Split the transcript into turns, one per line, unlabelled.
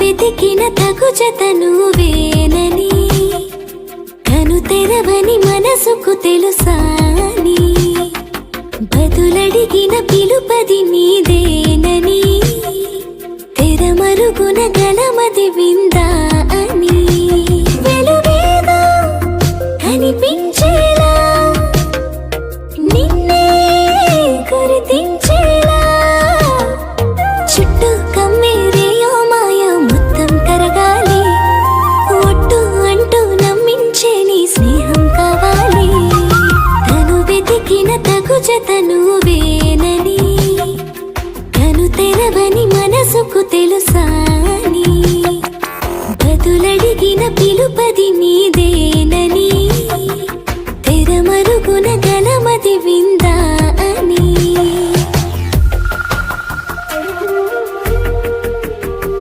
వెతికిన తగు జత నువ్వేనని, కను తెరవని మనసుకు తెలుసాని, బదులడిగిన పిలుపది నీదేనని, తెరమరుగున గలమది విందా అని, వెలుగేదో కనిపించేలా నిన్నే గుర్తించేలా, చుట్టూ కమ్మేరేయో మాయ మొత్తం కరగాలి, ఒట్టు అంటూ నమ్మించే నీ స్నేహం కావాలి, తను వెతికిన తగు జత నువ్వేనని, కను తెరవని మనసుకు తెలుసాని, బదులడిగిన పిలుపది నీదేనని, తెరమరుగున గలమది విందా అని.